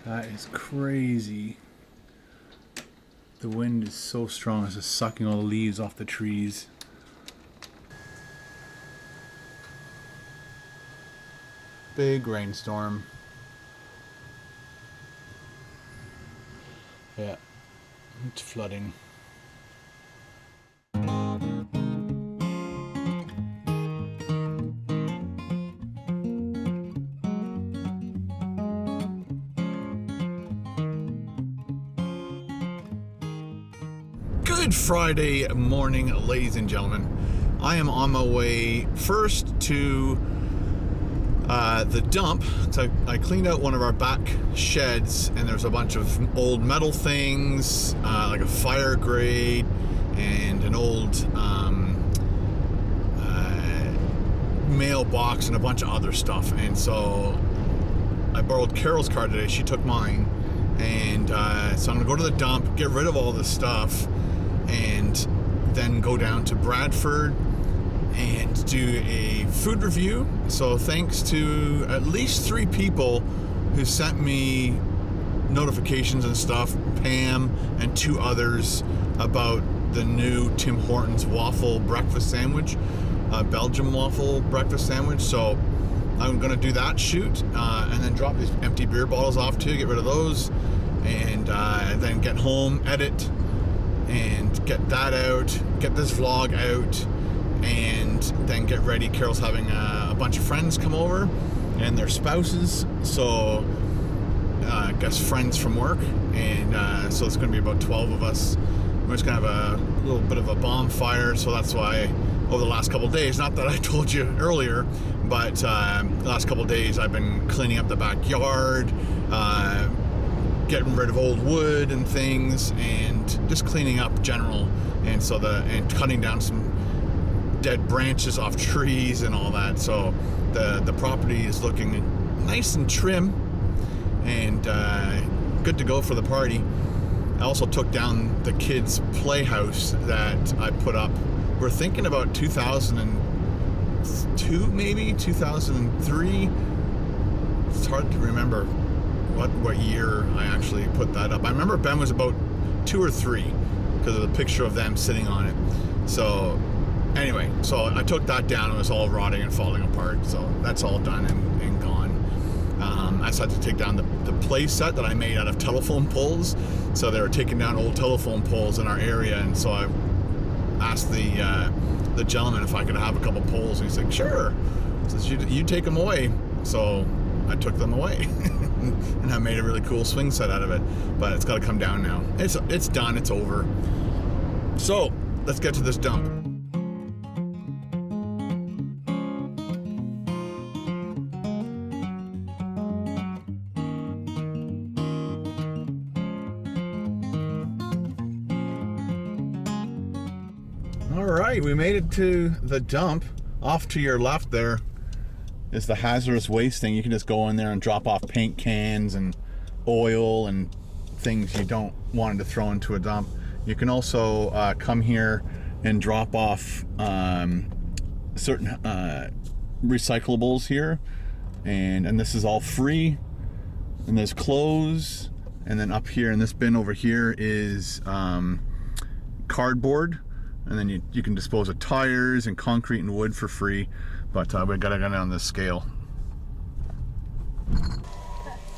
That is crazy. The wind is so strong, it's just sucking all the leaves off the trees. Big rainstorm. Yeah, it's flooding. Good Friday morning, ladies and gentlemen. I am on my way first to the dump. So I cleaned out one of our back sheds, and there's a bunch of old metal things, like a fire grate and an old mailbox and a bunch of other stuff. And so I borrowed Carol's car today. She took mine. And so I'm gonna go to the dump, get rid of all this stuff, and then go down to Bradford and do a food review. So thanks to at least 3 people who sent me notifications and stuff, Pam and 2 others, about the new Tim Hortons waffle breakfast sandwich, Belgian waffle breakfast sandwich. So I'm gonna do that shoot, and then drop these empty beer bottles off too, get rid of those, and then get home, edit, and get that out, get this vlog out, and then get ready. Carol's having a bunch of friends come over and their spouses, so I guess friends from work, and so it's going to be about 12 of us. We're just going to have a little bit of a bonfire, so that's why over the last couple of days, not that I told you earlier, but the last couple of days I've been cleaning up the backyard, getting rid of old wood and things, and just cleaning up general, and so and cutting down some dead branches off trees and all that. So the property is looking nice and trim and good to go for the party. I also took down the kids' playhouse that I put up. We're thinking about 2002, maybe 2003. It's hard to remember what year I actually put that up. I remember Ben was about 2 or 3 because of the picture of them sitting on it. So anyway, so I took that down. It was all rotting and falling apart. So that's all done and gone. I just had to take down the play set that I made out of telephone poles. So they were taking down old telephone poles in our area, and so I asked the gentleman if I could have a couple poles, and he's like, sure. He says, you take them away. So I took them away. And I made a really cool swing set out of it, but it's got to come down now. It's done. It's over. So let's get to this dump. All right, we made it to the dump. Off to your left there is the hazardous waste thing. You can just go in there and drop off paint cans and oil and things you don't want to throw into a dump. You can also come here and drop off certain recyclables here, and this is all free. And there's clothes, and then up here in this bin over here is cardboard, and then you can dispose of tires and concrete and wood for free. But we gotta get on this scale.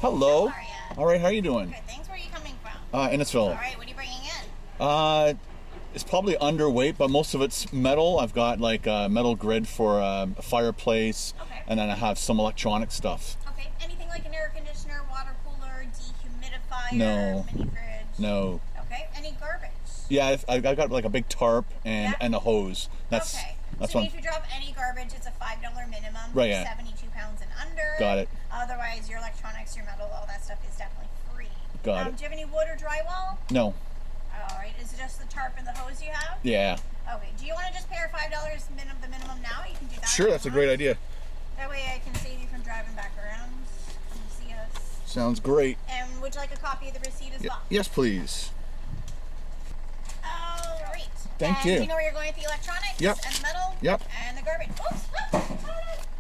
Hello. How are ya? All right, how are you doing? Good, thanks. Where are you coming from? Innisfil. All right, what are you bringing in? It's probably underweight, but most of it's metal. I've got like a metal grid for a fireplace, Okay. and then I have some electronic stuff. Okay, anything like an air conditioner, water cooler, dehumidifier, No. mini fridge? No. Okay, any garbage? Yeah, I got like a big tarp and Yeah. a hose. That's Okay, that's so one. if you drop any garbage, it's a $5 minimum, Right, yeah. 72 pounds and under. Got it. Otherwise, your electronics, your metal, all that stuff is definitely free. Got it. Do you have any wood or drywall? No. All right, is it just the tarp and the hose you have? Yeah. Okay, do you want to just pay our $5 the minimum now? You can do that. Sure, if that's a you great want. idea. That way I can save you from driving back around. Can you see us? Sounds great. And would you like a copy of the receipt as well? Yes, please. All right. Thank and you. Do you know where you're going with the electronics? Yep. And the metal? Yep. And the garbage. Oops.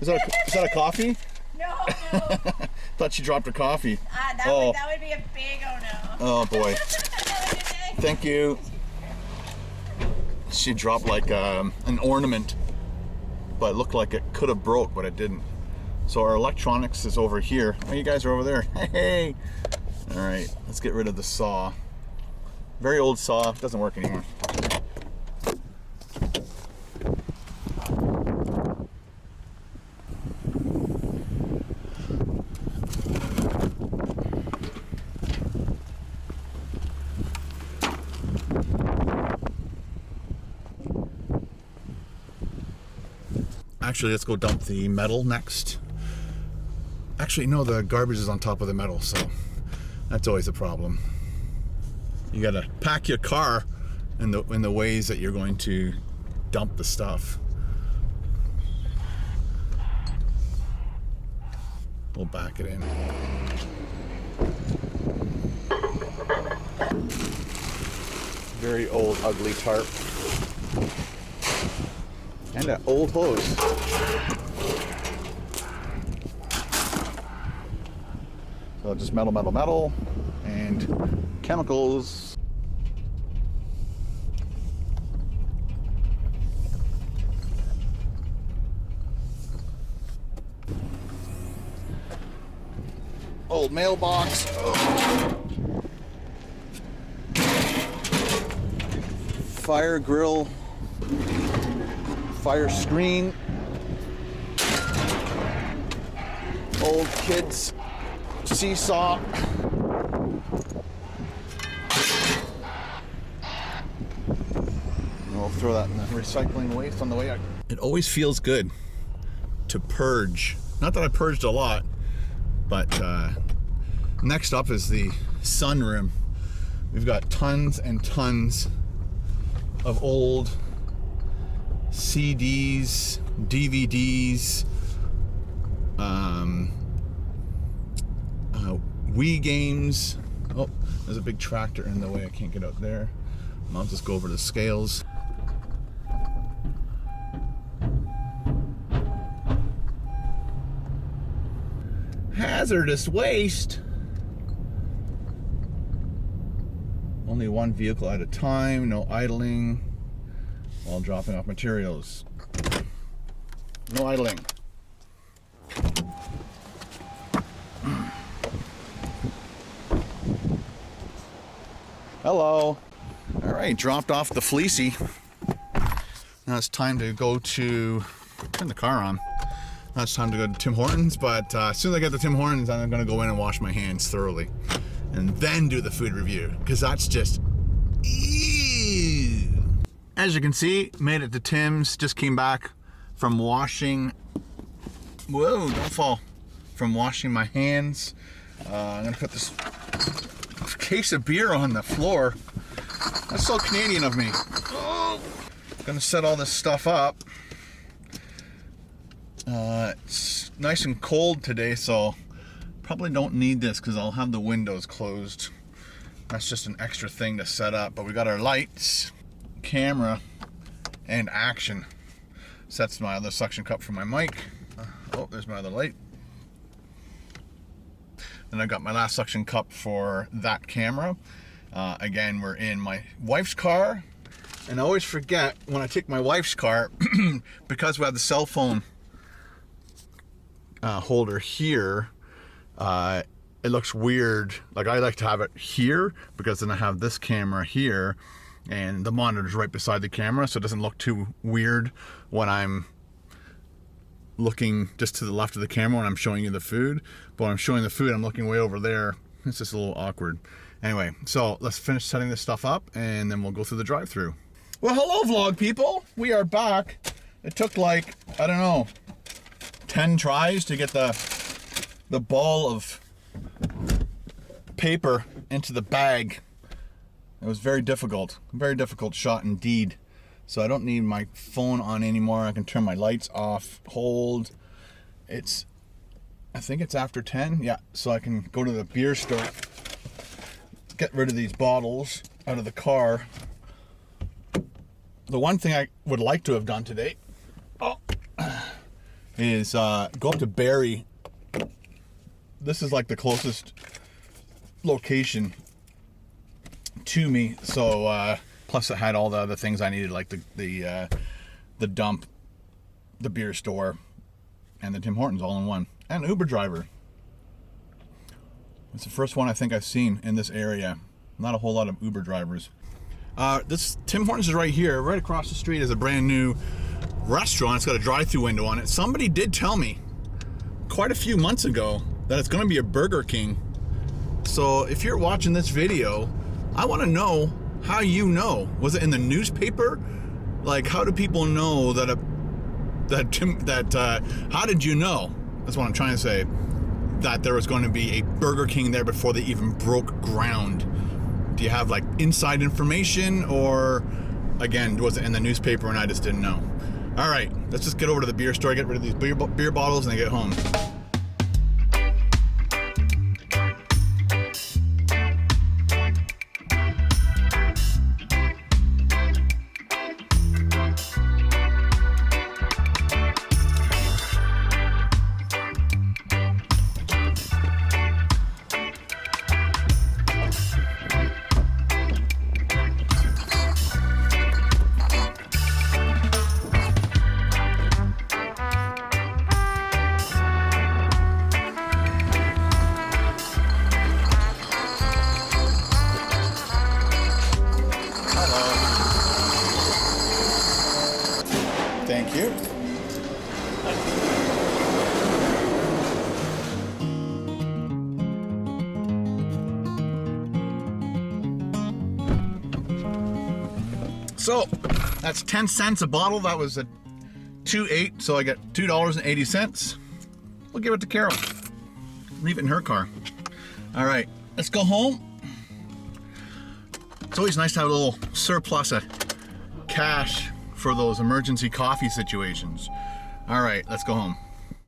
Is that a coffee? No, no. Thought she dropped her coffee. That would be a big oh no. Oh boy. Have a good day. Thank you. She dropped like an ornament, but it looked like it could have broke, but it didn't. So our electronics is over here. Oh, you guys are over there. Hey. All right, let's get rid of the saw. Very old saw, doesn't work anymore. Actually, let's go dump the metal next. Actually, no, the garbage is on top of the metal, so that's always a problem. You gotta pack your car in the ways that you're going to dump the stuff. We'll back it in. Very old, ugly tarp. And an old hose. So just metal, metal, metal, and chemicals. Old mailbox. Oh. Fire grill. Fire screen. Old kids seesaw. We'll throw that in the recycling waste on the way out. It always feels good to purge. Not that I purged a lot, but next up is the sunroom. We've got tons and tons of old CDs, DVDs, Wii games. Oh, there's a big tractor in the way. I can't get out there. I'll just go over the scales. Hazardous waste. Only one vehicle at a time, no idling while dropping off materials. No idling. Hello. All right, dropped off the fleecy. Now it's time to go to, turn the car on. Now it's time to go to Tim Hortons, but as soon as I get to Tim Hortons, I'm gonna go in and wash my hands thoroughly. And then do the food review, because that's just ew. As you can see, made it to Tim's, just came back from washing, whoa, don't fall, from washing my hands. I'm gonna put this case of beer on the floor. That's so Canadian of me. Oh. Gonna set all this stuff up. It's nice and cold today, so probably don't need this because I'll have the windows closed. That's just an extra thing to set up. But we got our lights, camera, and action. Sets my other suction cup for my mic. Oh, there's my other light. Then I got my last suction cup for that camera. Again, we're in my wife's car. And I always forget when I take my wife's car, because we have the cell phone holder here, it looks weird. Like, I like to have it here because then I have this camera here and the monitor's right beside the camera, so it doesn't look too weird when I'm looking just to the left of the camera when I'm showing you the food. But when I'm showing the food, I'm looking way over there. It's just a little awkward. Anyway, so let's finish setting this stuff up and then we'll go through the drive-thru. Well, hello vlog people. We are back. It took like, I don't know, 10 tries to get the ball of paper into the bag. It was very difficult shot indeed. So I don't need my phone on anymore. I can turn my lights off, hold. I think it's after 10. Yeah, so I can go to the beer store, get rid of these bottles out of the car. The one thing I would like to have done today is go up to Barry this is like the closest location to me. So plus it had all the other things I needed, like the dump, the beer store, and the Tim Hortons all in one. And Uber driver. It's the first one I think I've seen in this area. Not a whole lot of Uber drivers. This Tim Hortons is right here. Right across the street is a brand new restaurant. It's got a drive-through window on it. Somebody did tell me quite a few months ago that it's going to be a Burger King. So if you're watching this video, I want to know how you know. Was it in the newspaper? Like, how do people know that how did you know? That's what I'm trying to say. That there was going to be a Burger King there before they even broke ground. Do you have like inside information, or again, was it in the newspaper and I just didn't know? All right, let's just get over to the beer store, get rid of these beer bottles, and get home. Thank you. So that's 10 cents a bottle. That was a 2.8, so I got $2.80. We'll give it to Carol. Leave it in her car. All right, let's go home. It's always nice to have a little surplus of cash for those emergency coffee situations. All right, let's go home.